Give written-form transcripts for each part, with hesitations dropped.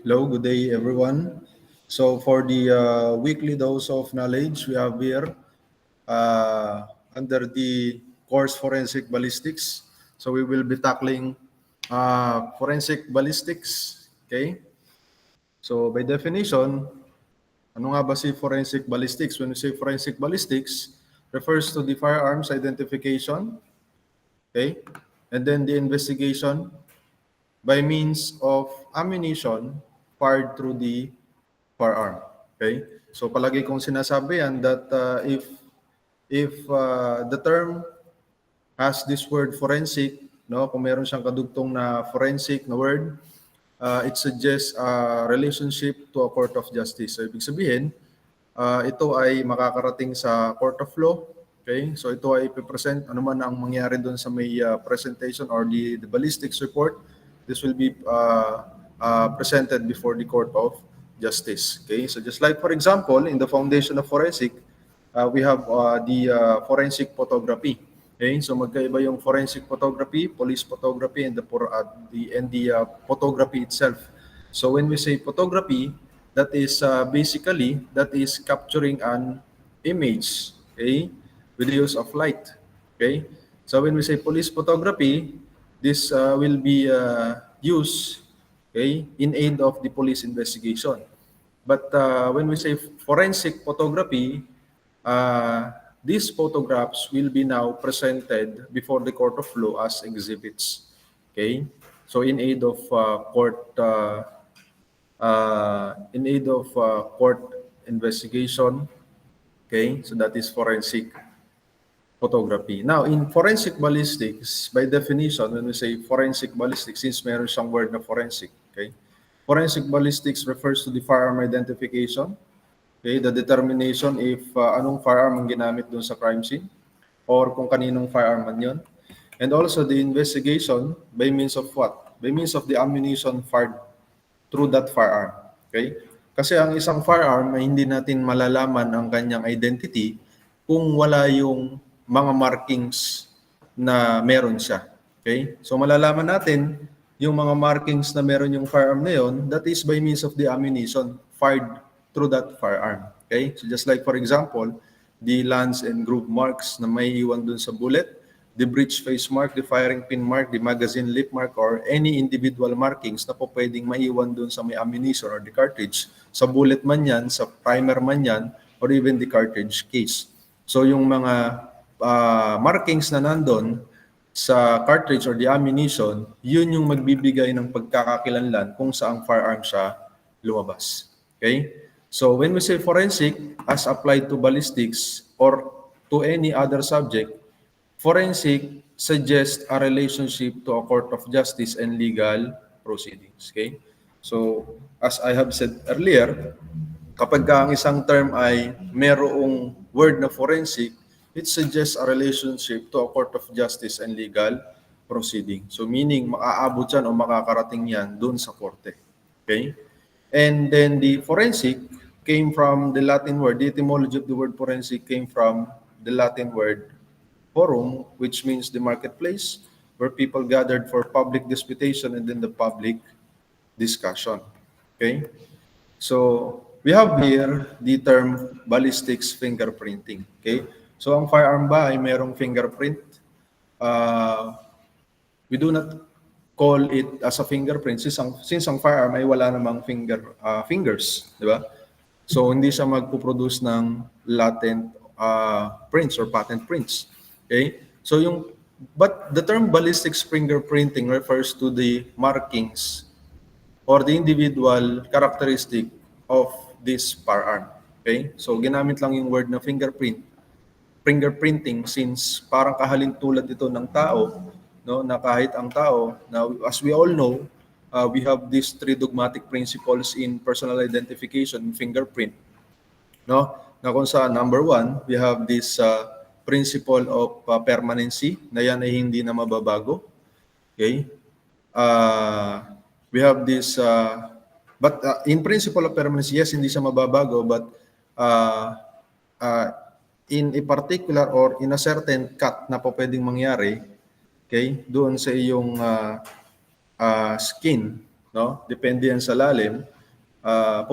Hello, good day everyone. So for the weekly dose of knowledge, we have here under the course Forensic Ballistics. So we will be tackling forensic ballistics. Okay. So by definition, ano nga ba si forensic ballistics? When we say forensic ballistics, refers to the firearms identification, okay, and then the investigation by means of ammunition fired through the firearm. Okay? So palagi kong sinasabi yan that if the term has this word forensic, no, kung meron siyang kadugtong na forensic na word, it suggests a relationship to a court of justice. So ibig sabihin, ito ay makakarating sa court of law. Okay? So ito ay ipipresent, ano man ang mangyari doon sa may presentation or the ballistics report, this will be presented before the court of justice. Okay? So just like for example, in the foundation of forensic, we have the forensic photography. Okay? So magkaiba yung forensic photography, police photography, and the photography itself. So when we say photography, that is basically that is capturing an image, okay, with the use of light. Okay, so when we say police photography, this will be used, okay, in aid of the police investigation. But when we say forensic photography, these photographs will be now presented before the court of law as exhibits. Okay, so in aid of court investigation. Okay, so that is forensic photography. Now, in forensic ballistics, by definition, when we say forensic ballistics, since meron siyang word na forensic, okay, forensic ballistics refers to the firearm identification, okay, the determination if anong firearm ang ginamit doon sa crime scene or kung kaninong firearm man yun. And also the investigation by means of what? By means of the ammunition fired through that firearm. Okay? Kasi ang isang firearm ay hindi natin malalaman ang kanyang identity kung wala yung mga markings na meron siya. Okay? So malalaman natin yung mga markings na meron yung firearm na yun, that is by means of the ammunition fired through that firearm. Okay? So just like for example, the lance and groove marks na may iwan dun sa bullet, the breech face mark, the firing pin mark, the magazine lip mark, or any individual markings na po pwedeng maiwan dun sa may ammunition or the cartridge, sa bullet man yan, sa primer man yan, or even the cartridge case. So yung mga markings na nandun sa cartridge or the ammunition, yun yung magbibigay ng pagkakakilanlan kung saang firearm siya lumabas. Okay? So when we say forensic as applied to ballistics or to any other subject, forensic suggests a relationship to a court of justice and legal proceedings. Okay? So, as I have said earlier, kapag ang isang term ay merong word na forensic, it suggests a relationship to a court of justice and legal proceeding. So, meaning maaabot yan o makakarating yan dun sa korte. Okay? And then the forensic came from the Latin word, the etymology of the word forensic came from the Latin word forum, which means the marketplace, where people gathered for public disputation and then the public discussion. Okay? So, we have here the term ballistics fingerprinting. Okay? So, ang firearm ba ay merong fingerprint? We do not call it as a fingerprint since ang firearm ay wala namang fingers, di ba? So, hindi siya magpo-produce ng latent prints or patent prints. Okay? So but the term ballistics fingerprinting refers to the markings or the individual characteristic of this firearm. Okay? So ginamit lang yung word na fingerprinting since parang kahalintulad ito ng tao, no, na kahit ang tao, now as we all know, we have these three dogmatic principles in personal identification, fingerprint, no? Na kung saan number one, we have this principle of permanency, na yan ay hindi na mababago. Okay? We have this, but in principle of permanency, yes, hindi siya mababago, but in a particular or in a certain cut na po pwedeng mangyari, okay, doon sa iyong skin, no? Depende yan sa lalim,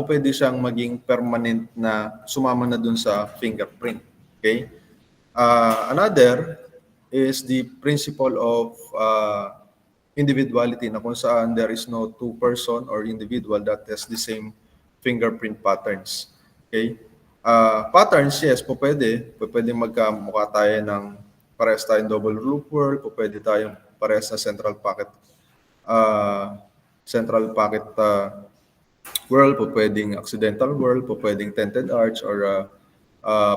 pwede siyang maging permanent na sumama na dun sa fingerprint. Okay? Another is the principle of individuality, na kung saan there is no two person or individual that has the same fingerprint patterns. Okay? Patterns, yes, pwede magkamukha tayo ng parehas tayong double loop word, pwede tayong parehas na central pocket whorl, pwedeng accidental whorl, pwedeng tented arch or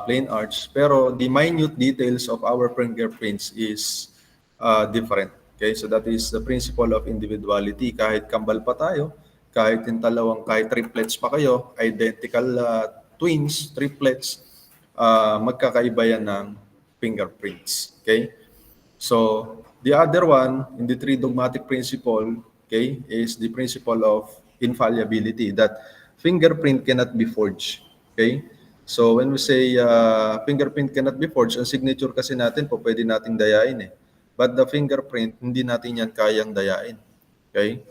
plain arch. Pero the minute details of our fingerprints is different. Okay, so that is the principle of individuality. Kahit kambal pa tayo, kahit triplets pa kayo, identical twins, triplets, magkakaiba yan ng fingerprints. Okay? So, the other one, in the three dogmatic principle, okay, is the principle of infallibility, that fingerprint cannot be forged. Okay? So, when we say fingerprint cannot be forged, ang signature kasi natin pwede nating dayain eh. But the fingerprint, hindi natin yan kayang dayain. Okay?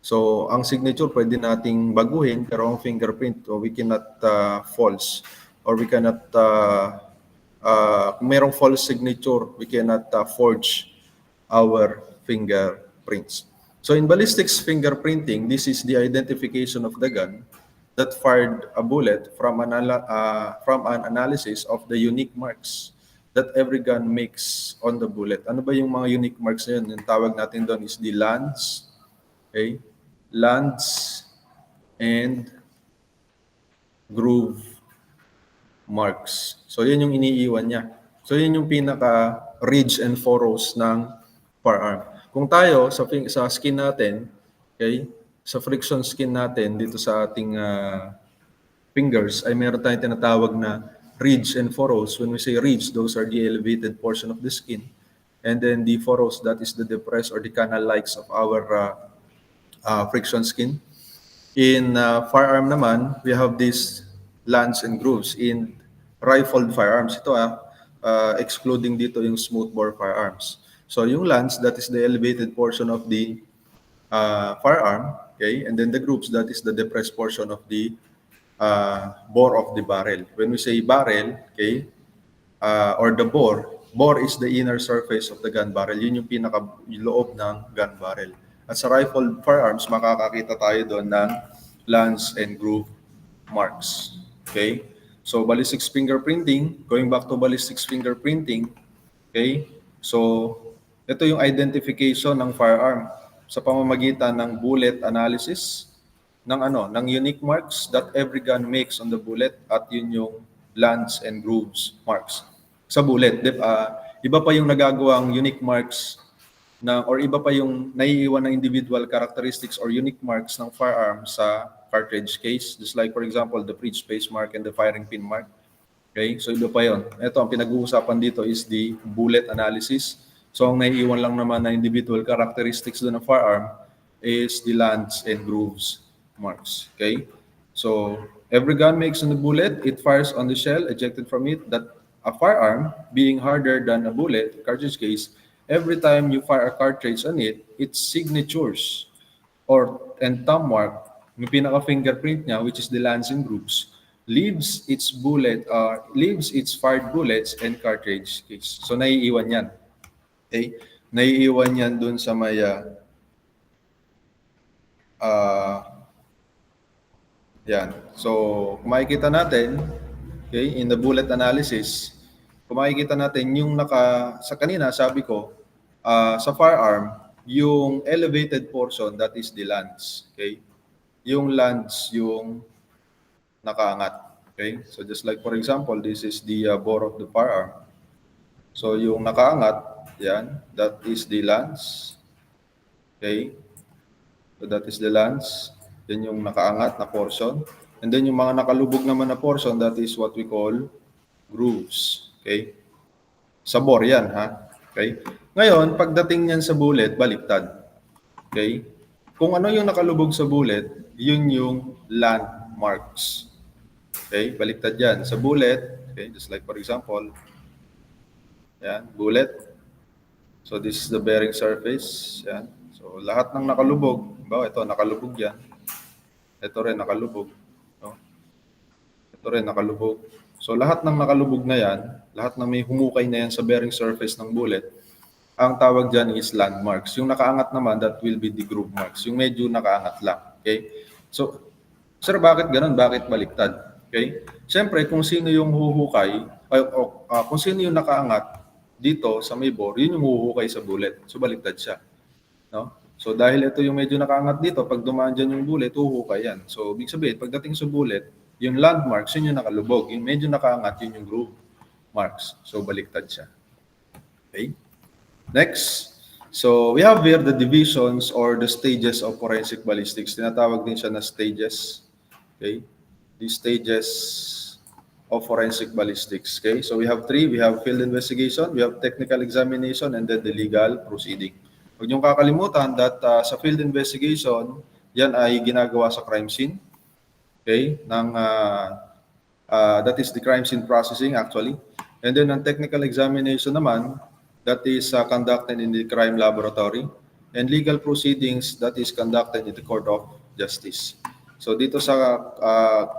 So, ang signature pwede nating baguhin, pero ang fingerprint, we cannot false, or we cannot, kung merong false signature, we cannot forge our fingerprints. So, in ballistics fingerprinting, this is the identification of the gun that fired a bullet from an analysis of the unique marks that every gun makes on the bullet. Ano ba yung mga unique marks na yun? Yung tawag natin doon is the lands, okay? Lands and groove marks. So, yun yung iniiwan niya. So, yun yung pinaka ridge and furrows ng firearm. Kung tayo sa skin natin, okay, sa friction skin natin dito sa ating fingers, ay meron tayong tinatawag na ridge and furrows. When we say ridge, those are the elevated portion of the skin. And then the furrows, that is the depressed or the canal-likes of our friction skin. In firearm naman, we have these lands and grooves. In rifled firearms, ito excluding dito yung smoothbore firearms. So yung lands, that is the elevated portion of the firearm, okay? And then the grooves, that is the depressed portion of the bore of the barrel. When we say barrel, okay, or the bore is the inner surface of the gun barrel. Yun yung pinaka-loob ng gun barrel. At sa rifled firearms, makakakita tayo doon ng lance and groove marks. Okay? So, ballistics fingerprinting, going back to ballistics fingerprinting, okay? So, ito yung identification ng firearm sa pamamagitan ng bullet analysis, ng unique marks that every gun makes on the bullet, at yun yung lance and grooves marks sa bullet. Iba pa yung nagagawang unique marks or iba pa yung naiiwan ng individual characteristics or unique marks ng firearm sa cartridge case. Just like, for example, the breech space mark and the firing pin mark. Okay, so iba pa yun. Ito, ang pinag-uusapan dito is the bullet analysis. So, ang naiiwan lang naman na individual characteristics doon ng firearm is the lance and grooves marks. Okay, so every gun makes on the bullet, it fires on the shell ejected from it. That a firearm being harder than a bullet, cartridge case, every time you fire a cartridge on it, its signatures and thumb mark, yung pinaka-fingerprint niya, which is the lance and grooves, leaves its fired bullets and cartridge case. So naiiwan yan. Okay? Naiiwan yan dun sa may yan. So, kung makikita natin, okay, in the bullet analysis, kung makikita natin yung sa kanina, sabi ko, sa firearm, yung elevated portion, that is the lance. Okay? Yung lance, yung nakaangat. Okay? So, just like, for example, this is the bore of the firearm. So, yung nakaangat, yan, that is the lance. Okay? So, that is the lance. Yan yung nakaangat na portion. And then yung mga nakalubog naman na portion, that is what we call grooves. Okay? Sa bore yan, ha? Okay? Ngayon, pagdating niyan sa bullet, baliktad. Okay? Kung ano yung nakalubog sa bullet, yun yung landmarks. Okay? Baliktad yan. Sa bullet, okay, just like for example, yan, bullet. So this is the bearing surface. Yan. So lahat ng nakalubog, ito nakalubog yan. Ito rin nakalubog. No? Ito rin nakalubog. So lahat ng nakalubog na yan, lahat ng may humukay na yan sa bearing surface ng bullet, ang tawag dyan is landmarks. Yung nakaangat naman, that will be the groove marks. Yung medyo nakaangat lang. Okay? So, sir, bakit ganun? Bakit baliktad? Okay? Siyempre, kung sino yung huhukay, kung sino yung nakaangat dito sa may bore, yun yung huhukay sa bullet. So, baliktad siya. No? So, dahil ito yung medyo nakaangat dito, pag dumaan dyan yung bullet, huhukay yan. So, ibig sabihin, pagdating sa bullet, yung landmarks, yun yung nakalubog. Yung medyo nakaangat, yun yung groove marks. So, baliktad siya. Okay? Next, so we have here the divisions or the stages of forensic ballistics. Tinatawag din siya na stages. Okay? The stages of forensic ballistics. Okay? So we have three. We have field investigation, we have technical examination, and then the legal proceeding. Huwag niyong kakalimutan that sa field investigation, yan ay ginagawa sa crime scene. Okay? That is the crime scene processing actually. And then ang technical examination naman, that is conducted in the crime laboratory, and legal proceedings that is conducted in the court of justice. So dito sa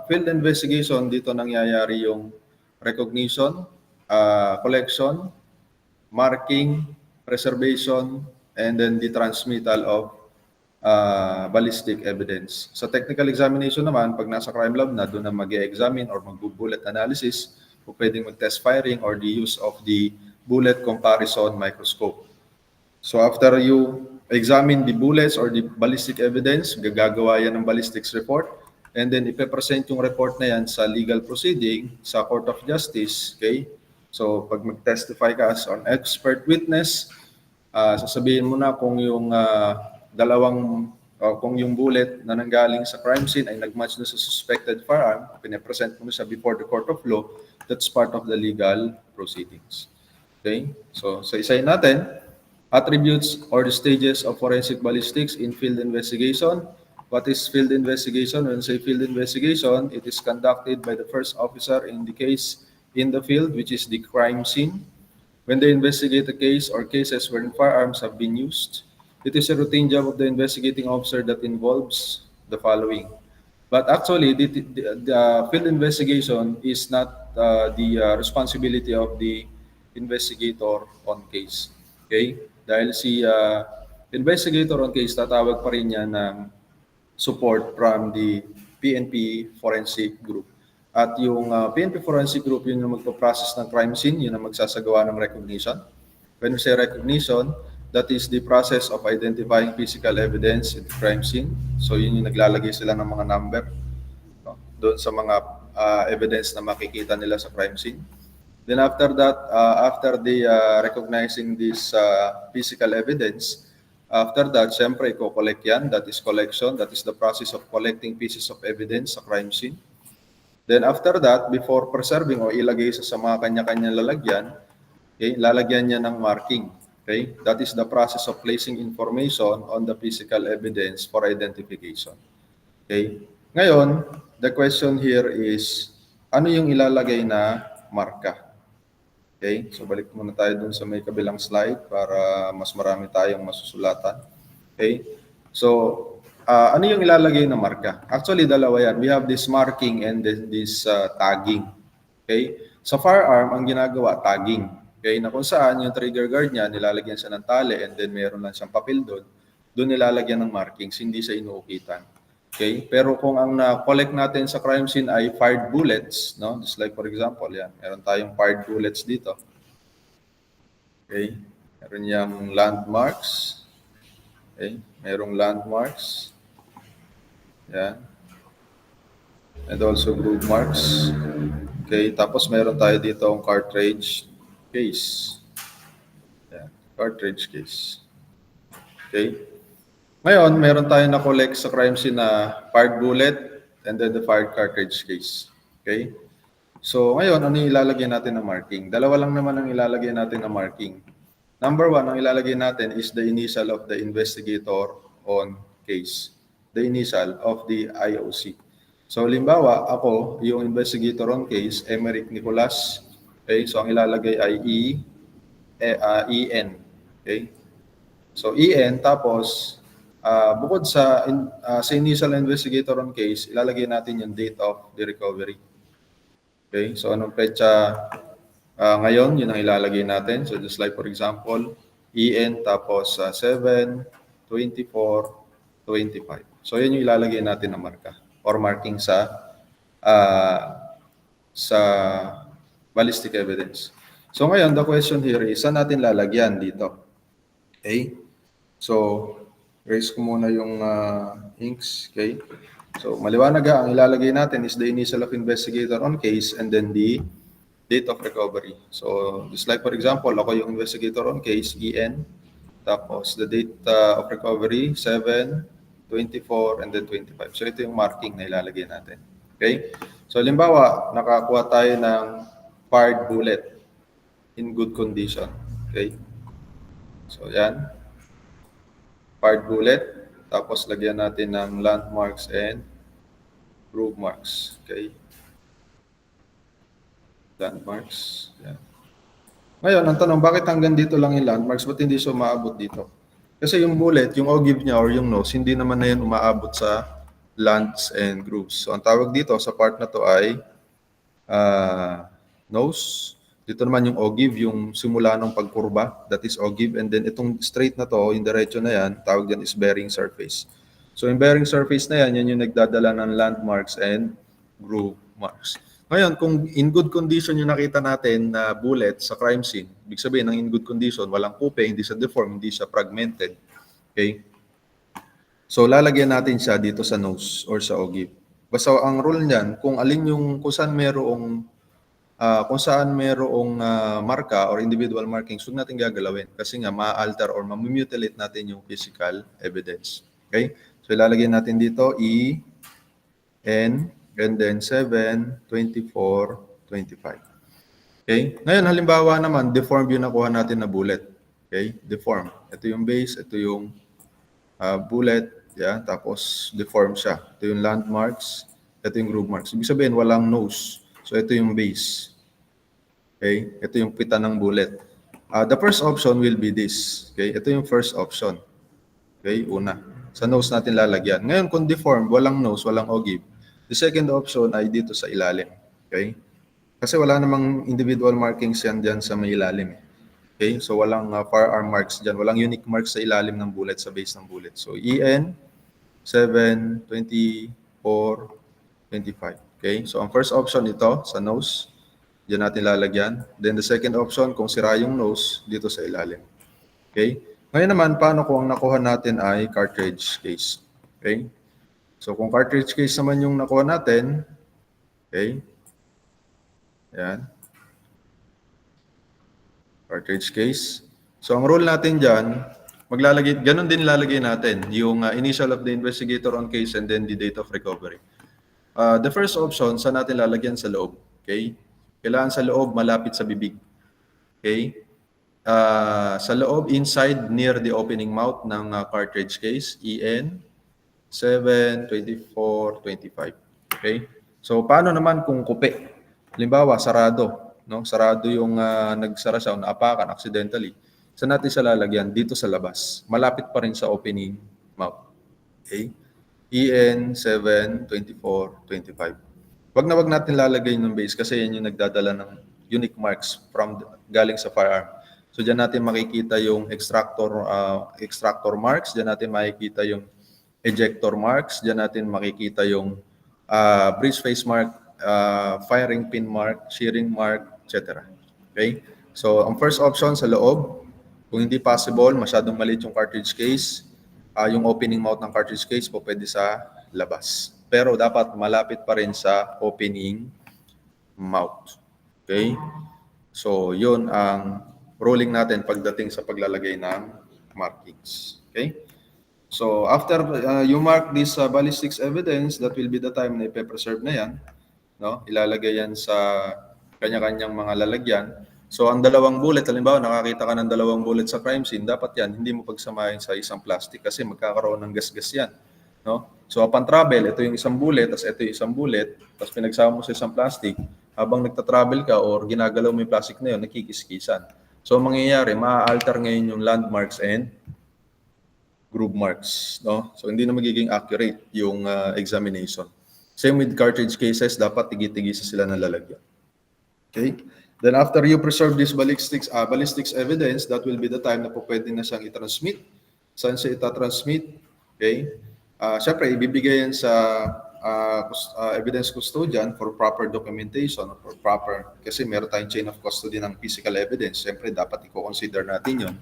field investigation, dito nangyayari yung recognition, collection, marking, preservation, and then the transmittal of ballistic evidence. Sa technical examination naman, pag nasa crime lab na, doon na mag-examine or mag-bullet analysis, o pwedeng mag-test firing or the use of the bullet comparison microscope. So after you examine the bullets or the ballistic evidence, gagawa yan ng ballistics report, and then ipe-present yung report na yan sa legal proceeding sa Court of Justice. Okay? So pag mag-testify ka as an expert witness, sasabihin mo na kung yung kung yung bullet na nanggaling sa crime scene ay nagmatch na sa suspected firearm, pine-present mo na siya before the court of law. That's part of the legal proceedings. Okay? So, sa isayin natin, attributes or the stages of forensic ballistics in field investigation. What is field investigation? When we say field investigation, it is conducted by the first officer in the case in the field, which is the crime scene. When they investigate a case or cases wherein firearms have been used, it is a routine job of the investigating officer that involves the following. But actually, the field investigation is not the responsibility of the investigator on case. Okay? Dahil si investigator on case, tatawag pa rin niya ng support from the PNP Forensic Group. At yung PNP Forensic Group, yun yung magpo-process ng crime scene, yun ang magsasagawa ng recognition. When we say recognition, that is the process of identifying physical evidence in the crime scene. So yun yung naglalagay sila ng mga number, no? Doon sa mga evidence na makikita nila sa crime scene. Then after that, after they recognizing this physical evidence, after that, syempre, i-collect yan. That is collection. That is the process of collecting pieces of evidence sa crime scene. Then after that, before preserving o ilagay sa mga kanya-kanyang lalagyan, okay, lalagyan niya ng marking. Okay? That is the process of placing information on the physical evidence for identification. Okay? Ngayon, the question here is, ano yung ilalagay na marka? Okay, so balik muna tayo dun sa may kabilang slide para mas marami tayong masusulatan. Okay, so ano yung ilalagay na marka? Actually, dalawa yan. We have this marking and then this tagging. Okay, sa firearm, ang ginagawa, tagging. Okay, na kung saan yung trigger guard niya, nilalagyan siya ng tali and then meron lang siyang papel doon. Doon nilalagyan ng markings, hindi siya inuukitan. Okay, pero kung ang na-collect natin sa crime scene ay fired bullets, no? Just like for example, yan, meron tayong fired bullets dito. Okay, meron yang landmarks. Okay, merong landmarks. Yan. And also groove marks. Okay, tapos meron tayo dito ang cartridge case. Yan, cartridge case. Okay. Ngayon, meron tayong na-collect sa crime scene na fired bullet and then the fired cartridge case. Okay? So, ngayon, ano yung ilalagay natin na marking? Dalawa lang naman ang ilalagay natin na marking. Number one, ang ilalagay natin is the initial of the investigator on case. The initial of the IOC. So, limbawa, ako, yung investigator on case, Emerick Nicolas. Okay? So, ang ilalagay ay EN. Okay? So, EN, tapos bukod sa initial investigator on case, ilalagay natin yung date of the recovery. Okay, so anong petsa ngayon, yun ang ilalagay natin. So just like for example, EN tapos 7, 24, 25. So yun yung ilalagay natin na marka or marking sa ballistic evidence. So ngayon, the question here is, saan natin lalagyan dito? Okay? So, erase ko muna yung inks. Okay? So, maliwanag ang ilalagay natin is the initial of investigator on case and then the date of recovery. So, just like for example, ako yung investigator on case, EN, tapos the date of recovery, 7, 24, and then 25. So, ito yung marking na ilalagay natin. Okay? So, halimbawa, nakakuha tayo ng fired bullet in good condition. Okay? So, yan. Fired bullet. Tapos, lagyan natin ng landmarks and groove marks. Okay? Landmarks. Yan. Ngayon, ang tanong, bakit hanggang dito lang yung landmarks? Ba't hindi siya umaabot dito? Kasi yung bullet, yung ogive niya or yung nose, hindi naman na yan umaabot sa lands and grooves. So, ang tawag dito sa part na to ay nose. Dito naman yung ogive, yung simula ng pagkurba, that is ogive. And then itong straight na to, yung diretso na yan, tawag dyan is bearing surface. So, yung bearing surface na yan, yan yung nagdadala ng landmarks and groove marks. Ngayon, kung in good condition yung nakita natin na bullet sa crime scene, ibig sabihin ng in good condition, walang kupe, hindi siya deformed, hindi siya fragmented. Okay? So, lalagyan natin siya dito sa nose or sa ogive. Basta ang rule niyan, kung saan merong marka or individual markings, huwag natin gagalawin kasi nga ma-alter or ma-mutilate natin yung physical evidence. Okay? So, ilalagay natin dito E, N, and then 7, 24, 25. Okay? Ngayon, halimbawa naman, deformed yung nakuha natin na bullet. Okay? Deformed. Ito yung base, ito yung bullet. Yeah? Tapos, deformed siya. Ito yung landmarks, ito yung groove marks. Ibig sabihin, walang nose. So, ito yung base. Okay? Ito yung pita ng bullet. The first option will be this. Okay? Ito yung first option. Okay? Una. Sa nose natin lalagyan. Ngayon, kung deformed, walang nose, walang ogive. The second option ay dito sa ilalim. Okay? Kasi wala namang individual markings yan dyan sa may ilalim. Okay? So, walang firearm marks dyan. Walang unique marks sa ilalim ng bullet, sa base ng bullet. So, EN, 7, 24, 25. Okay? So, ang first option ito, sa nose. Diyan natin lalagyan. Then, the second option, kung sira yung nose, dito sa ilalim. Okay? Ngayon naman, paano kung ang nakuha natin ay cartridge case? Okay? So, kung cartridge case naman yung nakuha natin, okay, yan, cartridge case. So, ang rule natin dyan, ganun din lalagay natin, yung initial of the investigator on case and then the date of recovery. The first option, saan natin lalagyan? Sa loob, okay? Kailangan sa loob, malapit sa bibig, okay? Sa loob, inside, near the opening mouth ng cartridge case, EN, 7, 24, 25. Okay? So, paano naman kung kupe? Halimbawa, sarado. No? Sarado yung nagsara siya, naapakan accidentally. Saan natin siya lalagyan? Dito sa labas. Malapit pa rin sa opening mouth. Okay? EN, 7, 24, 25. Wag natin lalagay ng base kasi yan yung nagdadala ng unique marks galing sa firearm. So, dyan natin makikita yung extractor marks. Dyan natin makikita yung ejector marks. Diyan natin makikita yung breech face mark, firing pin mark, shearing mark, etc. Okay? So, ang first option sa loob, kung hindi possible, masyadong maliit yung cartridge case, yung opening mouth ng cartridge case po pwede sa labas. Pero dapat malapit pa rin sa opening mouth. Okay? So, yun ang ruling natin pagdating sa paglalagay ng markings. Okay? So, after you mark this ballistics evidence, that will be the time na ipe-preserve na yan. No? Ilalagay yan sa kanya-kanyang mga lalagyan. So, ang dalawang bullet, halimbawa, nakakita ka ng dalawang bullet sa crime scene, dapat yan, hindi mo pagsamahin sa isang plastic kasi magkakaroon ng gas-gas yan. No? So, upon travel, ito yung isang bullet, tapos ito yung isang bullet, tapos pinagsama mo sa isang plastic, habang nagta-travel ka or ginagalaw mo yung plastic na yun, nakikiskisan. So, mangyayari, ma-alter ngayon yung landmarks and groove marks, no? So hindi na magiging accurate yung examination. Same with cartridge cases, dapat tigi-tigisa sila ng lalagyan. Okay? Then after you preserve this ballistics evidence, that will be the time na po pwede na siyang i-transmit. Saan siya ita-transmit? Okay? Siyempre, ibibigay yan sa evidence custodian for proper documentation, for proper, kasi meron tayong chain of custody ng physical evidence. Siyempre, dapat i-consider natin yun.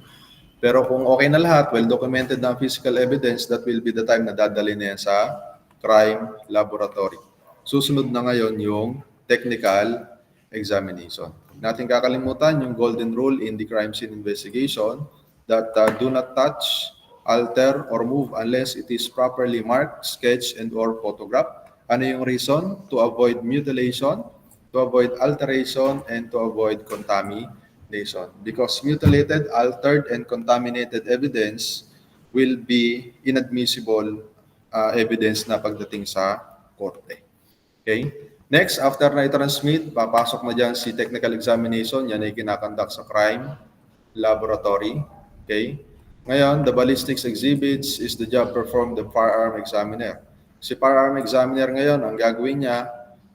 Pero kung okay na lahat, well documented na physical evidence, that will be the time na dadali na yan sa crime laboratory. Susunod na ngayon yung technical examination. Huwag natin kakalimutan yung golden rule in the crime scene investigation that do not touch, alter, or move unless it is properly marked, sketched, and or photographed. Ano yung reason? To avoid mutilation, to avoid alteration, and to avoid contamination. Because mutilated, altered, and contaminated evidence will be inadmissible evidence na pagdating sa korte. Okay? Next, after na i-transmit, papasok na dyan si technical examination. Yan ay kinakonduct sa crime laboratory. Okay? Ngayon, the ballistics exhibits is the job performed the firearm examiner. Si firearm examiner ngayon, ang gagawin niya,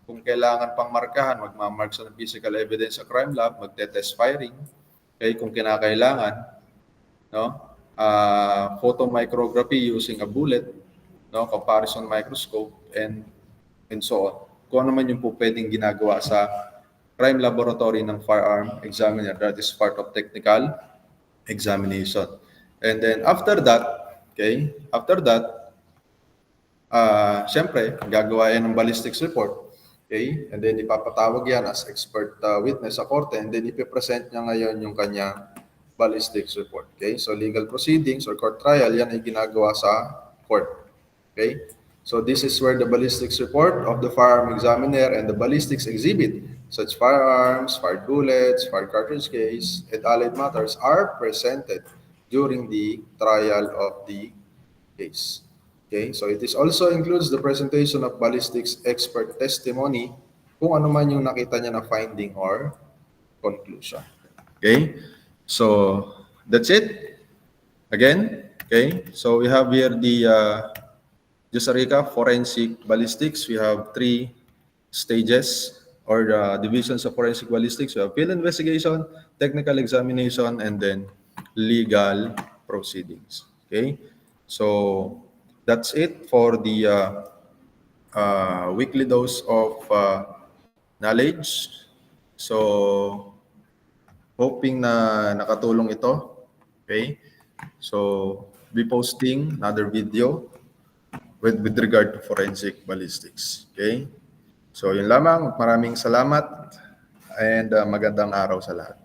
kung kailangan pang markahan, magmamark siya ng physical evidence sa crime lab, magte-test firing. Okay? Kung kinakailangan, no? Photomicrography using a bullet, no? Comparison microscope, and so on. Kung ano man yung po pwedeng ginagawa sa crime laboratory ng firearm examiner, that is part of technical examination. And then after that, okay, syempre, gagawa yan ng ballistics report. Okay, and then ipapatawag yan as expert witness sa korte, and then ipipresent niya ngayon yung kanyang ballistics report. Okay, so legal proceedings or court trial, yan ay ginagawa sa court. Okay, so this is where the ballistics report of the firearm examiner and the ballistics exhibit, such firearms, fired bullets, fired cartridge case, and allied matters are presented during the trial of the case. Okay, so it is also includes the presentation of ballistics expert testimony kung ano man yung nakita niya na finding or conclusion. Okay, so that's it. Again, okay, so we have here the, just a recap, forensic ballistics. We have 3 stages or divisions of forensic ballistics. We have field investigation, technical examination, and then legal proceedings. Okay, so that's it for the weekly dose of knowledge. So hoping na nakatulong ito. Okay, so be posting another video with regard to forensic ballistics. Okay, so yun lamang. Maraming salamat and magandang araw sa lahat.